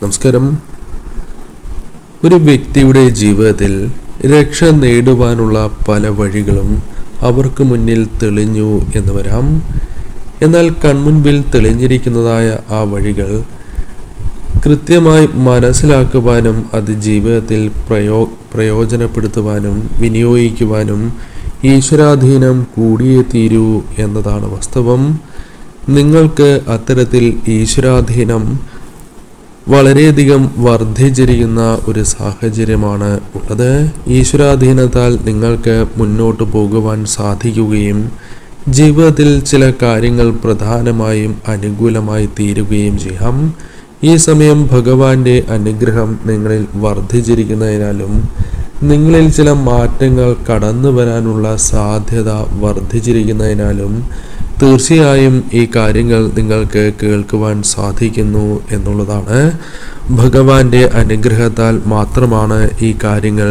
നമസ്കാരം. ഒരു വ്യക്തിയുടെ ജീവിതത്തിൽ രക്ഷ നേടുവാനുള്ള പല വഴികളും അവർക്ക് മുന്നിൽ തെളിഞ്ഞു എന്ന് വരാം. എന്നാൽ കൺമുൻപിൽ തെളിഞ്ഞിരിക്കുന്നതായ ആ വഴികൾ കൃത്യമായി മനസ്സിലാക്കുവാനും അത് ജീവിതത്തിൽ പ്രയോജനപ്പെടുത്തുവാനും വിനിയോഗിക്കുവാനും ഈശ്വരാധീനം കൂടിയേ തീരൂ എന്നതാണ് വാസ്തവം. നിങ്ങൾക്ക് അത്തരത്തിൽ ഈശ്വരാധീനം വളരെയധികം വർദ്ധിച്ചിരിക്കുന്ന ഒരു സാഹചര്യമാണ് ഉള്ളത്. ഈശ്വരാധീനത്താൽ നിങ്ങൾക്ക് മുന്നോട്ട് പോകുവാൻ സാധിക്കുകയും ജീവിതത്തിൽ ചില കാര്യങ്ങൾ പ്രധാനമായും അനുകൂലമായി തീരുകയും ചെയ്യാം. ഈ സമയം ഭഗവാന്റെ അനുഗ്രഹം നിങ്ങളിൽ വർദ്ധിച്ചിരിക്കുന്നതിനാലും നിങ്ങളിൽ ചില മാറ്റങ്ങൾ കടന്നു വരാനുള്ള സാധ്യത വർദ്ധിച്ചിരിക്കുന്നതിനാലും തീർച്ചയായും ഈ കാര്യങ്ങൾ നിങ്ങൾക്ക് കേൾക്കുവാൻ സാധിക്കുന്നു എന്നുള്ളതാണ്. ഭഗവാന്റെ അനുഗ്രഹത്താൽ മാത്രമാണ് ഈ കാര്യങ്ങൾ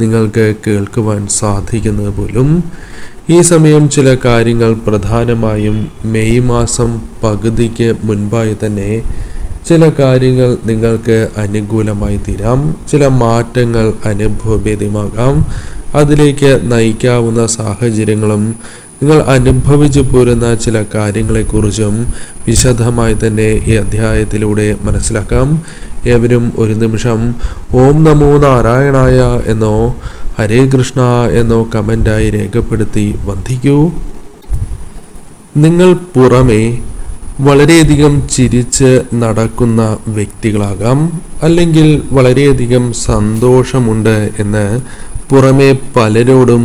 നിങ്ങൾക്ക് കേൾക്കുവാൻ സാധിക്കുന്നത് പോലും. ഈ സമയം ചില കാര്യങ്ങൾ പ്രധാനമായും മെയ് മാസം പകുതിക്ക് മുൻപായി തന്നെ ചില കാര്യങ്ങൾ നിങ്ങൾക്ക് അനുകൂലമായി തീരാം. ചില മാറ്റങ്ങൾ അനുഭവഭേദ്യമാകാം. അതിലേക്ക് നയിക്കാവുന്ന സാഹചര്യങ്ങളും നിങ്ങൾ അനുഭവിച്ചു പോരുന്ന ചില കാര്യങ്ങളെക്കുറിച്ചും വിശദമായി തന്നെ ഈ അധ്യായത്തിലൂടെ മനസ്സിലാക്കാം. ഏവരും ഒരു നിമിഷം ഓം നമോ നാരായണായ എന്നോ ഹരേ കൃഷ്ണ എന്നോ കമൻ്റായി രേഖപ്പെടുത്തി വന്ദിക്കൂ. നിങ്ങൾ പുറമേ വളരെയധികം ചിരിച്ച് നടക്കുന്ന വ്യക്തികളാകാം, അല്ലെങ്കിൽ വളരെയധികം സന്തോഷമുണ്ട് എന്ന് പുറമെ പലരോടും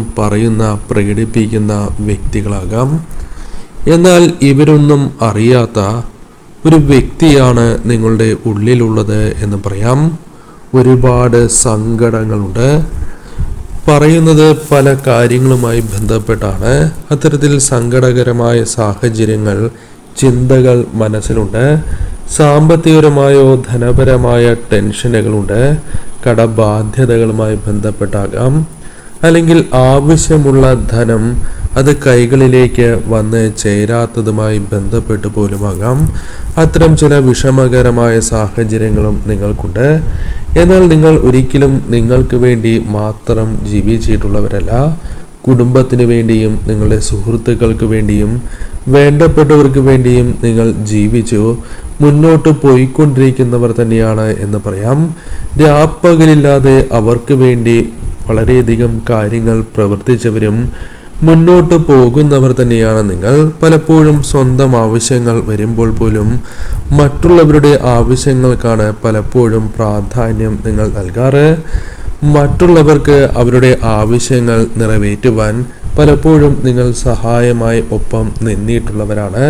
പ്രകടിപ്പിക്കുന്ന വ്യക്തികളാകാം. എന്നാൽ ഇവരൊന്നും അറിയാത്ത ഒരു വ്യക്തിയാണ് നിങ്ങളുടെ ഉള്ളിലുള്ളത് എന്ന് പറയാം. ഒരുപാട് സങ്കടങ്ങളുണ്ട്. പറയുന്നത് പല കാര്യങ്ങളുമായി ബന്ധപ്പെട്ടാണ്. അത്തരത്തിൽ സങ്കടകരമായ സാഹചര്യങ്ങൾ, ചിന്തകൾ മനസ്സിലുണ്ട്. സാമ്പത്തികപരമായോ ധനപരമായ ടെൻഷനുകളുണ്ട്. കടബാധ്യതകളുമായി ബന്ധപ്പെട്ടാകാം, അല്ലെങ്കിൽ ആവശ്യമുള്ള ധനം അത് കൈകളിലേക്ക് വന്ന് ചേരാത്തതുമായി ബന്ധപ്പെട്ട് പോലുമാകാം. അത്തരം ചില വിഷമകരമായ സാഹചര്യങ്ങളും നിങ്ങൾക്കുണ്ട്. എന്നാൽ നിങ്ങൾ ഒരിക്കലും നിങ്ങൾക്ക് വേണ്ടി മാത്രം ജീവിച്ചിട്ടുള്ളവരല്ല. കുടുംബത്തിന് വേണ്ടിയും നിങ്ങളുടെ സുഹൃത്തുക്കൾക്ക് വേണ്ടിയും വേണ്ടപ്പെട്ടവർക്ക് വേണ്ടിയും നിങ്ങൾ ജീവിച്ചു മുന്നോട്ട് പോയിക്കൊണ്ടിരിക്കുന്നവർ തന്നെയാണ് എന്ന് പറയാം. രാപ്പകലില്ലാതെ അവർക്ക് വേണ്ടി വളരെയധികം കാര്യങ്ങൾ പ്രവർത്തിച്ചവരും മുന്നോട്ട് പോകുന്നവർ തന്നെയാണ് നിങ്ങൾ. പലപ്പോഴും സ്വന്തം ആവശ്യങ്ങൾ വരുമ്പോൾ പോലും മറ്റുള്ളവരുടെ ആവശ്യങ്ങൾക്കാണ് പലപ്പോഴും പ്രാധാന്യം നിങ്ങൾ നൽകാറ്. മറ്റുള്ളവർക്ക് അവരുടെ ആവശ്യങ്ങൾ നിറവേറ്റുവാൻ പലപ്പോഴും നിങ്ങൾ സഹായമായി ഒപ്പം നിന്നിട്ടുള്ളവരാണ്.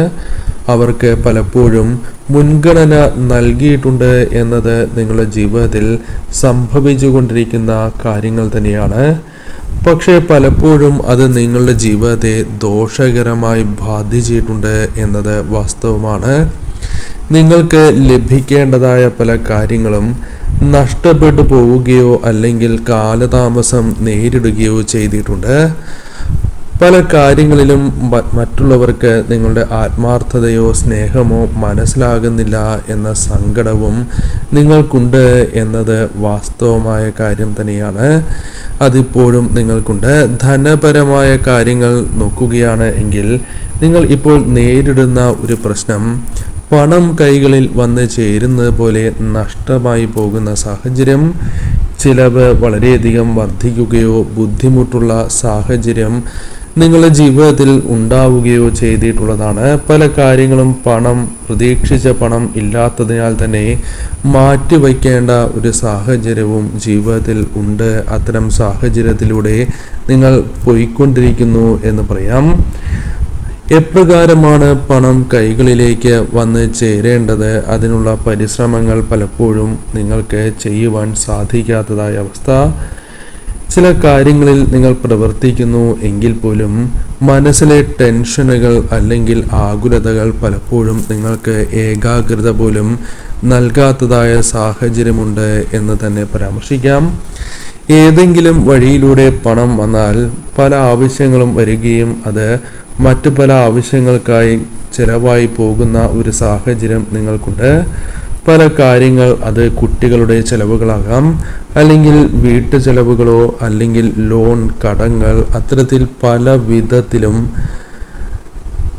അവർക്ക് പലപ്പോഴും മുൻഗണന നൽകിയിട്ടുണ്ട് എന്നത് നിങ്ങളുടെ ജീവിതത്തിൽ സംഭവിച്ചുകൊണ്ടിരിക്കുന്ന കാര്യങ്ങൾ തന്നെയാണ്. പക്ഷേ പലപ്പോഴും അത് നിങ്ങളുടെ ജീവിതത്തെ ദോഷകരമായി ബാധിച്ചിട്ടുണ്ട് എന്നത് വാസ്തവമാണ്. നിങ്ങൾക്ക് ലഭിക്കേണ്ടതായ പല കാര്യങ്ങളും നഷ്ടപ്പെട്ടു പോവുകയോ അല്ലെങ്കിൽ കാലതാമസം നേരിടുകയോ ചെയ്തിട്ടുണ്ട്. പല കാര്യങ്ങളിലും മറ്റുള്ളവർക്ക് നിങ്ങളുടെ ആത്മാർത്ഥതയോ സ്നേഹമോ മനസ്സിലാകുന്നില്ല എന്ന സങ്കടവും നിങ്ങൾക്കുണ്ട് എന്നത് വാസ്തവമായ കാര്യം തന്നെയാണ്. അതിപ്പോഴും നിങ്ങൾക്കുണ്ട്. ധനപരമായ കാര്യങ്ങൾ നോക്കുകയാണ് എങ്കിൽ നിങ്ങൾ ഇപ്പോൾ നേരിടുന്ന ഒരു പ്രശ്നം പണം കൈകളിൽ വന്ന് ചേരുന്നത് പോലെ നഷ്ടമായി പോകുന്ന സാഹചര്യം, ചിലവ് വളരെയധികം വർദ്ധിക്കുകയോ ബുദ്ധിമുട്ടുള്ള സാഹചര്യം നിങ്ങളുടെ ജീവിതത്തിൽ ഉണ്ടാവുകയോ ചെയ്തിട്ടുള്ളതാണ്. പല കാര്യങ്ങളും പ്രതീക്ഷിച്ച പണം ഇല്ലാത്തതിനാൽ തന്നെ മാറ്റിവയ്ക്കേണ്ട ഒരു സാഹചര്യവും ജീവിതത്തിൽ ഉണ്ട്. അത്തരം സാഹചര്യത്തിലൂടെ നിങ്ങൾ പോയിക്കൊണ്ടിരിക്കുന്നു എന്ന് പറയാം. എപ്രകാരമാണ് പണം കൈകളിലേക്ക് വന്ന് ചേരേണ്ടത്, അതിനുള്ള പരിശ്രമങ്ങൾ പലപ്പോഴും നിങ്ങൾക്ക് ചെയ്യുവാൻ സാധിക്കാത്തതായ അവസ്ഥ. ചില കാര്യങ്ങളിൽ നിങ്ങൾ പ്രവർത്തിക്കുന്നു എങ്കിൽ പോലും മനസ്സിലെ ടെൻഷനുകൾ അല്ലെങ്കിൽ ആകുലതകൾ പലപ്പോഴും നിങ്ങൾക്ക് ഏകാഗ്രത പോലും നൽകാത്തതായ സാഹചര്യമുണ്ട് എന്ന് തന്നെ പരാമർശിക്കാം. ഏതെങ്കിലും വഴിയിലൂടെ പണം വന്നാൽ പല ആവശ്യങ്ങളും വരികയും അത് മറ്റു പല ആവശ്യങ്ങൾക്കായി ചിലവായി പോകുന്ന ഒരു സാഹചര്യം നിങ്ങൾക്കുണ്ട്. പല കാര്യങ്ങൾ, അത് കുട്ടികളുടെ ചെലവുകളാകാം, അല്ലെങ്കിൽ വീട്ടു ചെലവുകളോ, അല്ലെങ്കിൽ ലോൺ, കടങ്ങൾ, അത്തരത്തിൽ പല വിധത്തിലും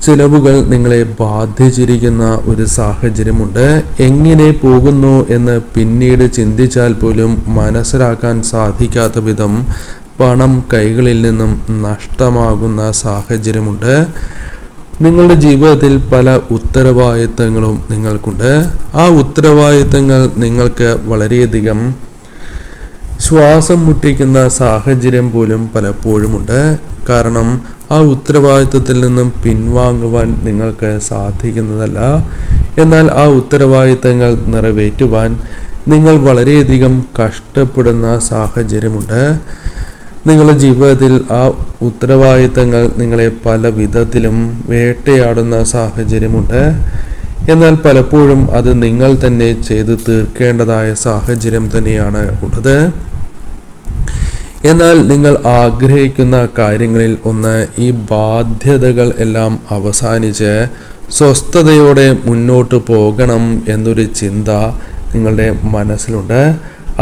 ചിലവുകൾ നിങ്ങളെ ബാധിച്ചിരിക്കുന്ന ഒരു സാഹചര്യമുണ്ട്. എങ്ങനെ പോകുന്നു എന്ന് പിന്നീട് ചിന്തിച്ചാൽ പോലും മനസ്സിലാക്കാൻ സാധിക്കാത്ത വിധം പണം കൈകളിൽ നിന്നും നഷ്ടമാകുന്ന സാഹചര്യമുണ്ട്. നിങ്ങളുടെ ജീവിതത്തിൽ പല ഉത്തരവാദിത്തങ്ങളും നിങ്ങൾക്കുണ്ട്. ആ ഉത്തരവാദിത്തങ്ങൾ നിങ്ങൾക്ക് വളരെയധികം ശ്വാസം മുട്ടിക്കുന്ന സാഹചര്യം പോലും പലപ്പോഴുമുണ്ട്. കാരണം ആ ഉത്തരവാദിത്വത്തിൽ നിന്നും പിൻവാങ്ങുവാൻ നിങ്ങൾക്ക് സാധിക്കുന്നതല്ല. എന്നാൽ ആ ഉത്തരവാദിത്തങ്ങൾ നിറവേറ്റുവാൻ നിങ്ങൾ വളരെയധികം കഷ്ടപ്പെടുന്ന സാഹചര്യമുണ്ട്. നിങ്ങളുടെ ജീവിതത്തിൽ ആ ഉത്തരവാദിത്തങ്ങൾ നിങ്ങളെ പല വിധത്തിലും വേട്ടയാടുന്ന സാഹചര്യമുണ്ട്. എന്നാൽ പലപ്പോഴും അത് നിങ്ങൾ തന്നെ ചെയ്തു തീർക്കേണ്ടതായ സാഹചര്യം തന്നെയാണ് ഉള്ളത്. എന്നാൽ നിങ്ങൾ ആഗ്രഹിക്കുന്ന കാര്യങ്ങളിൽ ഒന്ന്, ഈ ബാധ്യതകൾ എല്ലാം അവസാനിച്ച് സ്വസ്ഥതയോടെ മുന്നോട്ട് പോകണം എന്നൊരു ചിന്ത നിങ്ങളുടെ മനസ്സിലുണ്ട്.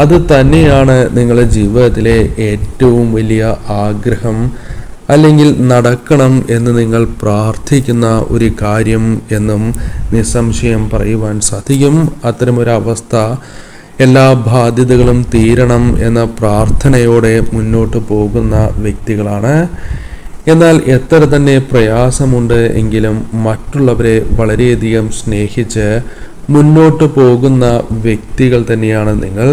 അത് തന്നെയാണ് നിങ്ങളുടെ ജീവിതത്തിലെ ഏറ്റവും വലിയ ആഗ്രഹം, അല്ലെങ്കിൽ നടക്കണം എന്ന് നിങ്ങൾ പ്രാർത്ഥിക്കുന്ന ഒരു കാര്യം എന്നും നിസ്സംശയം പറയുവാൻ സാധിക്കും. അത്തരമൊരവസ്ഥ, എല്ലാ ബാധ്യതകളും തീരണം എന്ന പ്രാർത്ഥനയോടെ മുന്നോട്ട് പോകുന്ന വ്യക്തികളാണ്. എന്നാൽ എത്ര തന്നെ പ്രയാസമുണ്ട് എങ്കിലും മറ്റുള്ളവരെ വളരെയധികം സ്നേഹിച്ച് മുന്നോട്ട് പോകുന്ന വ്യക്തികൾ തന്നെയാണ് നിങ്ങൾ.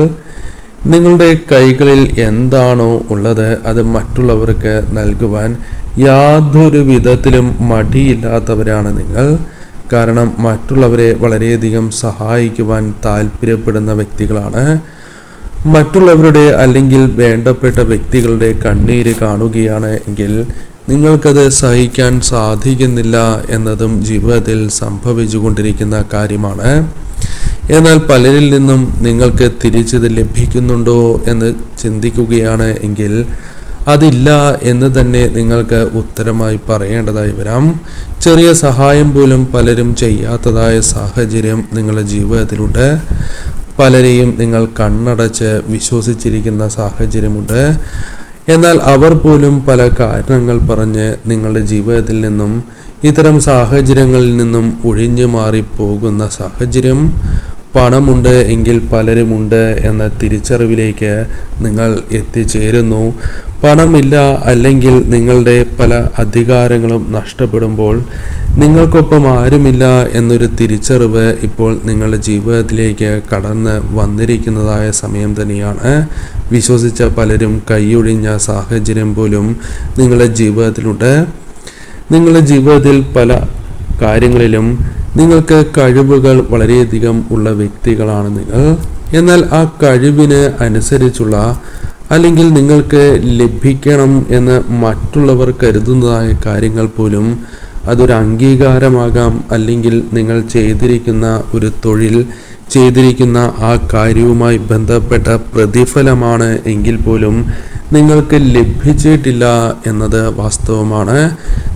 നിങ്ങളുടെ കൈകളിൽ എന്താണോ ഉള്ളത് അത് മറ്റുള്ളവർക്ക് നൽകുവാൻ യാതൊരു വിധത്തിലും മടിയില്ലാത്തവരാണ് നിങ്ങൾ. കാരണം മറ്റുള്ളവരെ വളരെയധികം സഹായിക്കുവാൻ താല്പര്യപ്പെടുന്ന വ്യക്തികളാണ്. മറ്റുള്ളവരുടെ അല്ലെങ്കിൽ വേണ്ടപ്പെട്ട വ്യക്തികളുടെ കണ്ണീര് കാണുകയാണ് എങ്കിൽ നിങ്ങൾക്കത് സഹിക്കാൻ സാധിക്കുന്നില്ല എന്നതും ജീവിതത്തിൽ സംഭവിച്ചുകൊണ്ടിരിക്കുന്ന കാര്യമാണ്. എന്നാൽ പലരിൽ നിന്നും നിങ്ങൾക്ക് തിരിച്ചത് ലഭിക്കുന്നുണ്ടോ എന്ന് ചിന്തിക്കുകയാണ് എങ്കിൽ അതില്ല എന്ന് തന്നെ നിങ്ങൾക്ക് ഉത്തരമായി പറയേണ്ടതായി വരാം. ചെറിയ സഹായം പോലും പലരും ചെയ്യാത്തതായ സാഹചര്യം നിങ്ങളുടെ ജീവിതത്തിലുണ്ട്. പലരെയും നിങ്ങൾ കണ്ണടച്ച് വിശ്വസിച്ചിരിക്കുന്ന സാഹചര്യമുണ്ട്. എന്നാൽ അവർ പോലും പല കാരണങ്ങൾ പറഞ്ഞ് നിങ്ങളുടെ ജീവിതത്തിൽ നിന്നും, ഇത്തരം സാഹചര്യങ്ങളിൽ നിന്നും ഒഴിഞ്ഞു മാറി പോകുന്ന സാഹചര്യം. പണമുണ്ട് എങ്കിൽ പലരുമുണ്ട് എന്ന തിരിച്ചറിവിലേക്ക് നിങ്ങൾ എത്തിച്ചേരുന്നു. പണമില്ല, അല്ലെങ്കിൽ നിങ്ങളുടെ പല അധികാരങ്ങളും നഷ്ടപ്പെടുമ്പോൾ നിങ്ങൾക്കൊപ്പം ആരുമില്ല എന്നൊരു തിരിച്ചറിവ് ഇപ്പോൾ നിങ്ങളുടെ ജീവിതത്തിലേക്ക് കടന്ന് വന്നിരിക്കുന്നതായ സമയം തന്നെയാണ്. വിശ്വസിച്ച പലരും കൈയൊഴിഞ്ഞ സാഹചര്യം പോലും നിങ്ങളുടെ ജീവിതത്തിലുണ്ട്. നിങ്ങളുടെ ജീവിതത്തിൽ പല കാര്യങ്ങളിലും നിങ്ങൾക്ക് കഴിവുകൾ വളരെയധികം ഉള്ള വ്യക്തികളാണ് നിങ്ങൾ. എന്നാൽ ആ കഴിവിന് അനുസരിച്ചുള്ള, അല്ലെങ്കിൽ നിങ്ങൾക്ക് ലഭിക്കണം എന്ന് മറ്റുള്ളവർ കരുതുന്നതായ കാര്യങ്ങൾ പോലും അതൊരു അംഗീകാരമാകാം, അല്ലെങ്കിൽ നിങ്ങൾ ചെയ്തിരിക്കുന്ന ഒരു തൊഴിൽ, ചെയ്തിരിക്കുന്ന ആ കാര്യവുമായി ബന്ധപ്പെട്ട പ്രതിഫലമാണ് എങ്കിൽ പോലും നിങ്ങൾക്ക് ലഭിച്ചിട്ടില്ല എന്നത് വാസ്തവമാണ്.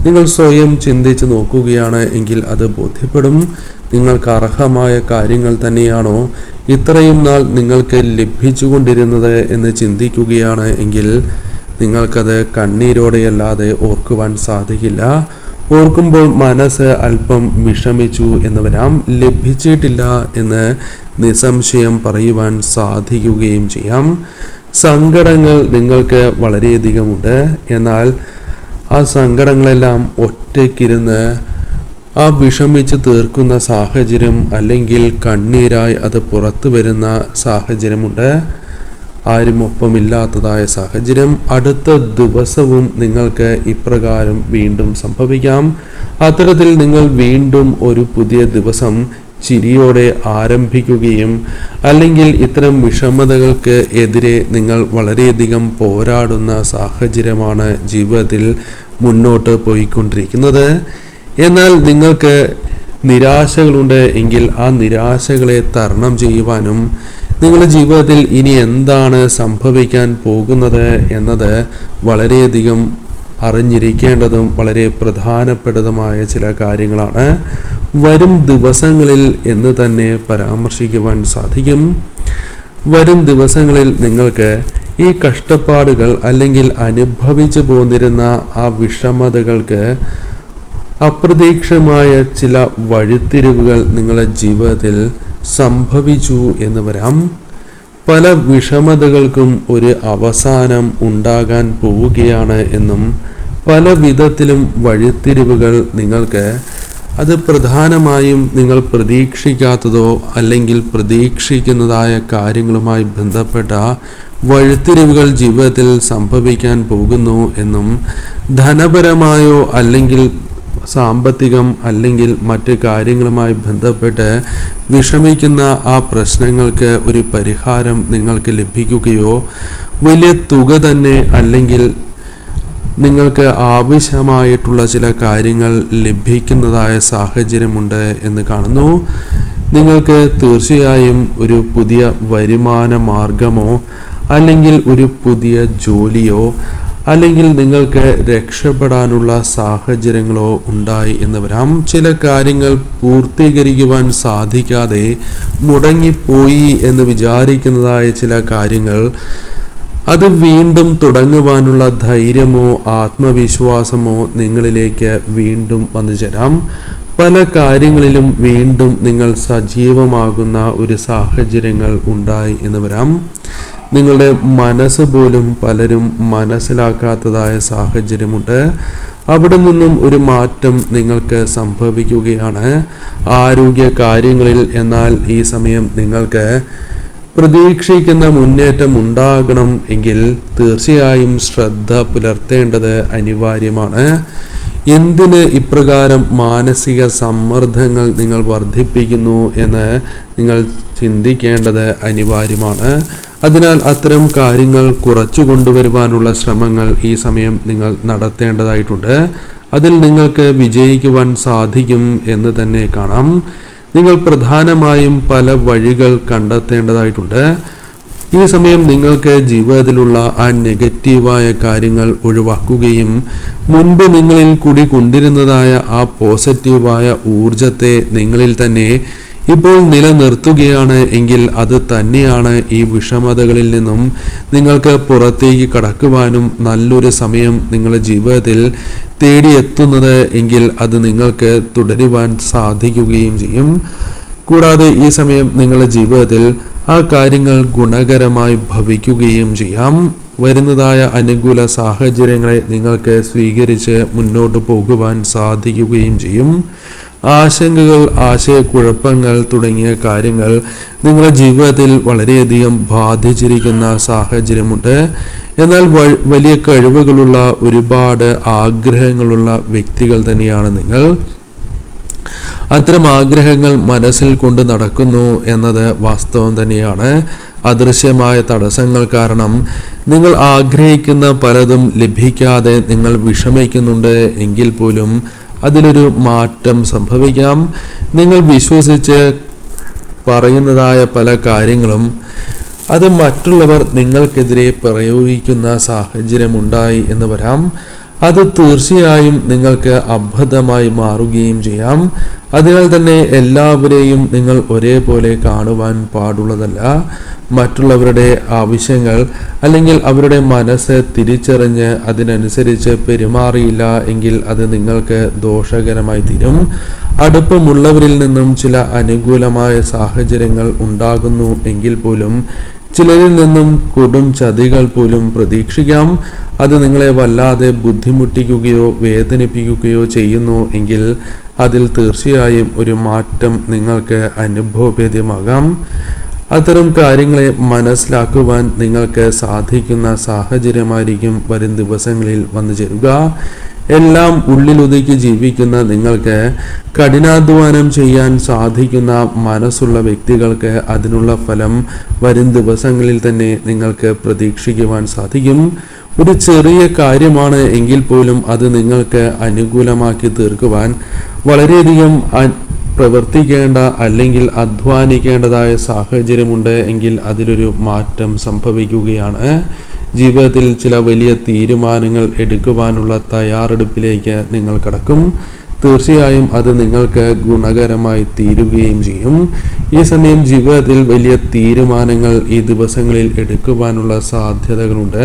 നിങ്ങൾ സ്വയം ചിന്തിച്ച് നോക്കുകയാണ് എങ്കിൽ അത് ബോധ്യപ്പെടും. നിങ്ങൾക്ക് അർഹമായ കാര്യങ്ങൾ തന്നെയാണോ ഇത്രയും നാൾ നിങ്ങൾക്ക് ലഭിച്ചുകൊണ്ടിരുന്നത് എന്ന് ചിന്തിക്കുകയാണ് എങ്കിൽ നിങ്ങൾക്കത് കണ്ണീരോടെയല്ലാതെ ഓർക്കുവാൻ സാധിക്കില്ല. ഓർക്കുമ്പോൾ മനസ്സ് അല്പം വിഷമിച്ചു എന്ന് വരാം. ലഭിച്ചിട്ടില്ല എന്ന് നിസ്സംശയം പറയുവാൻ സാധിക്കുകയും ചെയ്യാം. സങ്കടങ്ങൾ നിങ്ങൾക്ക് വളരെയധികമുണ്ട്. എന്നാൽ ആ സങ്കടങ്ങളെല്ലാം ഒറ്റയ്ക്കിരുന്ന് ആ വിഷമിച്ച് തീർക്കുന്ന സാഹചര്യം, അല്ലെങ്കിൽ കണ്ണീരായി അത് പുറത്തു വരുന്ന സാഹചര്യമുണ്ട്. ആരും ഒപ്പമില്ലാത്തതായ സാഹചര്യം. അടുത്ത ദിവസവും നിങ്ങൾക്ക് ഇപ്രകാരം വീണ്ടും സംഭവിക്കാം. അത്തരത്തിൽ നിങ്ങൾ വീണ്ടും ഒരു പുതിയ ദിവസം ചിരിയോടെ ആരംഭിക്കുകയും, അല്ലെങ്കിൽ ഇത്തരം വിഷമതകൾക്ക് എതിരെ നിങ്ങൾ വളരെയധികം പോരാടുന്ന സാഹചര്യമാണ് ജീവിതത്തിൽ മുന്നോട്ട് പോയിക്കൊണ്ടിരിക്കുന്നത്. എന്നാൽ നിങ്ങൾക്ക് നിരാശകളുണ്ട് എങ്കിൽ ആ നിരാശകളെ തരണം ചെയ്യുവാനും, നിങ്ങളുടെ ജീവിതത്തിൽ ഇനി എന്താണ് സംഭവിക്കാൻ പോകുന്നത് എന്നത് വളരെയധികം അറിഞ്ഞിരിക്കേണ്ടതും വളരെ പ്രധാനപ്പെട്ടതുമായ ചില കാര്യങ്ങളാണ്. വരും ദിവസങ്ങളിൽ എന്ന് തന്നെ പരാമർശിക്കുവാൻ സാധിക്കും. വരും ദിവസങ്ങളിൽ നിങ്ങൾക്ക് ഈ കഷ്ടപ്പാടുകൾ അല്ലെങ്കിൽ അനുഭവിച്ചു പോന്നിരുന്ന ആ വിഷമതകൾക്ക് അപ്രതീക്ഷിതമായ ചില വഴിത്തിരിവുകൾ നിങ്ങളുടെ ജീവിതത്തിൽ സംഭവിച്ചു എന്ന് വരാം. പല വിഷമതകൾക്കും ഒരു അവസാനം ഉണ്ടാകാൻ പോവുകയാണ് എന്നും പല വിധത്തിലും വഴിത്തിരിവുകൾ നിങ്ങൾക്ക് അത് പ്രധാനമായും നിങ്ങൾ പ്രതീക്ഷിക്കാത്തതോ അല്ലെങ്കിൽ പ്രതീക്ഷിക്കുന്നതായ കാര്യങ്ങളുമായി ബന്ധപ്പെട്ട വഴിത്തിരിവുകൾ ജീവിതത്തിൽ സംഭവിക്കാൻ പോകുന്നു എന്നും ധനപരമായോ അല്ലെങ്കിൽ സാമ്പത്തികം അല്ലെങ്കിൽ മറ്റ് കാര്യങ്ങളുമായി ബന്ധപ്പെട്ട് വിഷമിക്കുന്ന ആ പ്രശ്നങ്ങൾക്ക് ഒരു പരിഹാരം നിങ്ങൾക്ക് ലഭിക്കുകയോ വലിയ തുക തന്നെ അല്ലെങ്കിൽ നിങ്ങൾക്ക് ആവശ്യമായിട്ടുള്ള ചില കാര്യങ്ങൾ ലഭിക്കുന്നതായ സാഹചര്യമുണ്ട് എന്ന് കാണുന്നു. നിങ്ങൾക്ക് തീർച്ചയായും ഒരു പുതിയ വരുമാന മാർഗമോ അല്ലെങ്കിൽ ഒരു പുതിയ ജോലിയോ അല്ലെങ്കിൽ നിങ്ങൾക്ക് രക്ഷപ്പെടാനുള്ള സാഹചര്യങ്ങളോ ഉണ്ടായി എന്ന് വരാം. ചില കാര്യങ്ങൾ പൂർത്തീകരിക്കുവാൻ സാധിക്കാതെ മുടങ്ങിപ്പോയി എന്ന് വിചാരിക്കുന്നതായ ചില കാര്യങ്ങൾ അത് വീണ്ടും തുടങ്ങുവാനുള്ള ധൈര്യമോ ആത്മവിശ്വാസമോ നിങ്ങളിലേക്ക് വീണ്ടും വന്നു ചേരാം. പല കാര്യങ്ങളിലും വീണ്ടും നിങ്ങൾ സജീവമാകുന്ന ഒരു സാഹചര്യങ്ങൾ ഉണ്ടായി എന്ന് വരാം. നിങ്ങളുടെ മനസ്സ് പോലും പലരും മനസ്സിലാക്കാത്തതായ സാഹചര്യമുണ്ട്. അവിടെ നിന്നും ഒരു മാറ്റം നിങ്ങൾക്ക് സംഭവിക്കുകയാണ്. ആരോഗ്യ കാര്യങ്ങളിൽ എന്നാൽ ഈ സമയം നിങ്ങൾക്ക് പ്രതീക്ഷിക്കുന്ന മുന്നേറ്റം ഉണ്ടാകണം എങ്കിൽ തീർച്ചയായും ശ്രദ്ധ പുലർത്തേണ്ടത് അനിവാര്യമാണ്. എന്തിന് ഇപ്രകാരം മാനസിക സമ്മർദ്ദങ്ങൾ നിങ്ങൾ വർദ്ധിപ്പിക്കുന്നു എന്ന് നിങ്ങൾ ചിന്തിക്കേണ്ടത് അനിവാര്യമാണ്. അതിനാൽ അത്തരം കാര്യങ്ങൾ കുറച്ചു കൊണ്ടുവരുവാനുള്ള ശ്രമങ്ങൾ ഈ സമയം നിങ്ങൾ നടത്തേണ്ടതായിട്ടുണ്ട്. അതിൽ നിങ്ങൾക്ക് വിജയിക്കുവാൻ സാധിക്കും എന്ന് തന്നെ കാണാം. നിങ്ങൾ പ്രധാനമായും പല വഴികൾ കണ്ടെത്തേണ്ടതായിട്ടുണ്ട്. ഈ സമയം നിങ്ങൾക്ക് ജീവിതത്തിലുള്ള ആ നെഗറ്റീവായ കാര്യങ്ങൾ ഒഴിവാക്കുകയും മുൻപ് നിങ്ങളിൽ കൂടി കൊണ്ടിരുന്നതായ ആ പോസിറ്റീവായ ഊർജത്തെ നിങ്ങളിൽ തന്നെ ഇപ്പോൾ നിലനിർത്തുകയാണ് എങ്കിൽ അത് തന്നെയാണ് ഈ വിഷമതകളിൽ നിന്നും നിങ്ങൾക്ക് പുറത്തേക്ക് കടക്കുവാനും നല്ലൊരു സമയം നിങ്ങളുടെ ജീവിതത്തിൽ തേടിയെത്തുന്നത് എങ്കിൽ അത് നിങ്ങൾക്ക് തുടരുവാൻ സാധിക്കുകയും ചെയ്യും. കൂടാതെ ഈ സമയം നിങ്ങളുടെ ജീവിതത്തിൽ ആ കാര്യങ്ങൾ ഗുണകരമായി ഭവിക്കുകയും ചെയ്യാം. വരുന്നതായ അനുകൂല സാഹചര്യങ്ങളെ നിങ്ങൾക്ക് സ്വീകരിച്ച് മുന്നോട്ട് പോകുവാൻ സാധിക്കുകയും ചെയ്യും. ആശങ്കകൾ, ആശയക്കുഴപ്പങ്ങൾ തുടങ്ങിയ കാര്യങ്ങൾ നിങ്ങളുടെ ജീവിതത്തിൽ വളരെയധികം ബാധിച്ചിരിക്കുന്ന സാഹചര്യമുണ്ട്. എന്നാൽ വലിയ കഴിവുകളുള്ള ഒരുപാട് ആഗ്രഹങ്ങളുള്ള വ്യക്തികൾ തന്നെയാണ് നിങ്ങൾ. അത്തരം ആഗ്രഹങ്ങൾ മനസ്സിൽ കൊണ്ട് നടക്കുന്നു എന്നത് വാസ്തവം തന്നെയാണ്. അദൃശ്യമായ തടസ്സങ്ങൾ കാരണം നിങ്ങൾ ആഗ്രഹിക്കുന്ന പലതും ലഭിക്കാതെ നിങ്ങൾ വിഷമിക്കുന്നുണ്ട് എങ്കിൽ പോലും അതിലൊരു മാറ്റം സംഭവിക്കാം. നിങ്ങൾ വിശ്വസിച്ച് പറയുന്നതായ പല കാര്യങ്ങളും അത് മറ്റുള്ളവർ നിങ്ങൾക്കെതിരെ പ്രയോഗിക്കുന്ന സാഹചര്യമുണ്ടായി എന്ന് വരാം. അത് തീർച്ചയായും നിങ്ങൾക്ക് അബദ്ധമായി മാറുകയും ചെയ്യാം. അതിനാൽ തന്നെ എല്ലാവരെയും നിങ്ങൾ ഒരേപോലെ കാണുവാൻ പാടുള്ളതല്ല. മറ്റുള്ളവരുടെ ആവശ്യങ്ങൾ അല്ലെങ്കിൽ അവരുടെ മനസ്സ് തിരിച്ചറിഞ്ഞ് അതിനനുസരിച്ച് പെരുമാറിയില്ല എങ്കിൽ അത് നിങ്ങൾക്ക് ദോഷകരമായി തീരും. അടുപ്പമുള്ളവരിൽ നിന്നും ചില അനുകൂലമായ സാഹചര്യങ്ങൾ ഉണ്ടാകുന്നു എങ്കിൽ പോലും ചിലരിൽ നിന്നും കൊടും ചതികൾ പോലും പ്രതീക്ഷിക്കാം. അത് നിങ്ങളെ വല്ലാതെ ബുദ്ധിമുട്ടിക്കുകയോ വേദനിപ്പിക്കുകയോ ചെയ്യുന്നു എങ്കിൽ അതിൽ തീർച്ചയായും ഒരു മാറ്റം നിങ്ങൾക്ക് അനുഭവവേദ്യമാകാം. അത്തരം കാര്യങ്ങളെ മനസ്സിലാക്കുവാൻ നിങ്ങൾക്ക് സാധിക്കുന്ന സാഹചര്യമായിരിക്കും വരും ദിവസങ്ങളിൽ വന്നു ചേരുക. എല്ലാം ഉള്ളിലൊതുക്കി ജീവിക്കുന്ന നിങ്ങൾക്ക് കഠിനാധ്വാനം ചെയ്യാൻ സാധിക്കുന്ന മനസ്സുള്ള വ്യക്തികൾക്ക് അതിനുള്ള ഫലം വരും ദിവസങ്ങളിൽ തന്നെ നിങ്ങൾക്ക് പ്രതീക്ഷിക്കുവാൻ സാധിക്കും. ഒരു ചെറിയ കാര്യമാണ് എങ്കിൽ പോലും അത് നിങ്ങൾക്ക് അനുകൂലമാക്കി തീർക്കുവാൻ വളരെയധികം പ്രവർത്തിക്കേണ്ട അല്ലെങ്കിൽ അധ്വാനിക്കേണ്ടതായ സാഹചര്യമുണ്ട് എങ്കിൽ അതിലൊരു മാറ്റം സംഭവിക്കുകയാണ്. ജീവിതത്തിൽ ചില വലിയ തീരുമാനങ്ങൾ എടുക്കുവാനുള്ള തയ്യാറെടുപ്പിലേക്ക് നിങ്ങൾ കടക്കും. തീർച്ചയായും അത് നിങ്ങൾക്ക് ഗുണകരമായി തീരുകയും ചെയ്യും. ഈ സമയം ജീവിതത്തിൽ വലിയ തീരുമാനങ്ങൾ ഈ ദിവസങ്ങളിൽ എടുക്കുവാനുള്ള സാധ്യതകളുണ്ട്.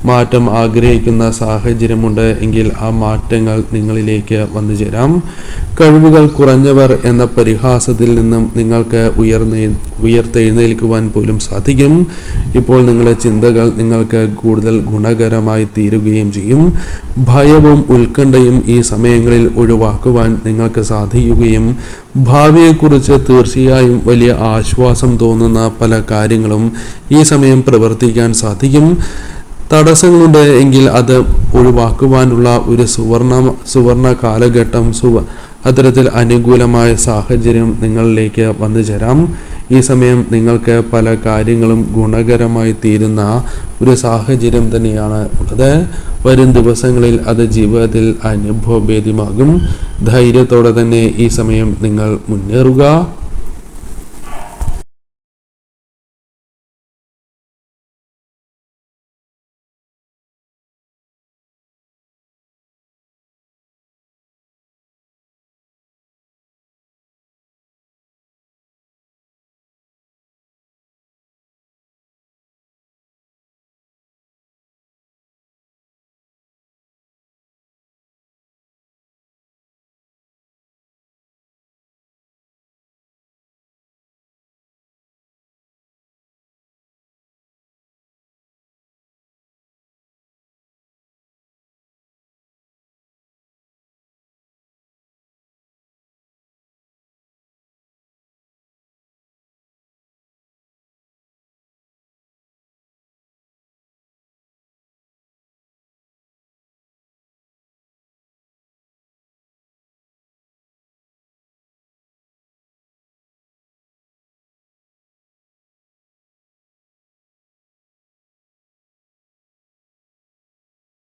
മാറ്റം ആഗ്രഹിക്കുന്ന സാഹചര്യമുണ്ട് എങ്കിൽ ആ മാറ്റങ്ങൾ നിങ്ങളിലേക്ക് വന്നു ചേരാം. കഴിവുകൾ കുറഞ്ഞവർ എന്ന പരിഹാസത്തിൽ നിന്നും നിങ്ങൾക്ക് ഉയർത്തെഴുന്നേൽക്കുവാൻ പോലും സാധിക്കും. ഇപ്പോൾ നിങ്ങളുടെ ചിന്തകൾ നിങ്ങൾക്ക് കൂടുതൽ ഗുണകരമായി തീരുകയും ചെയ്യും. ഭയവും ഉത്കണ്ഠയും ഈ സമയങ്ങളിൽ ഒഴിവാക്കുവാൻ നിങ്ങൾക്ക് സാധിക്കുകയും ഭാവിയെക്കുറിച്ച് തീർച്ചയായും വലിയ ആശ്വാസം തോന്നുന്ന പല കാര്യങ്ങളും ഈ സമയം പ്രവർത്തിക്കാൻ സാധിക്കും. തടസ്സങ്ങളുണ്ട് എങ്കിൽ അത് ഒഴിവാക്കുവാനുള്ള ഒരു സുവർണ കാലഘട്ടം, അത്തരത്തിൽ അനുകൂലമായ സാഹചര്യം നിങ്ങളിലേക്ക് വന്നു ചേരാം. ഈ സമയം നിങ്ങൾക്ക് പല കാര്യങ്ങളും ഗുണകരമായി തീരുന്ന ഒരു സാഹചര്യം തന്നെയാണ് ഉള്ളത്. വരും ദിവസങ്ങളിൽ അത് ജീവിതത്തിൽ അനുഭവഭേദ്യമാകും. ധൈര്യത്തോടെ തന്നെ ഈ സമയം നിങ്ങൾ മുന്നേറുക.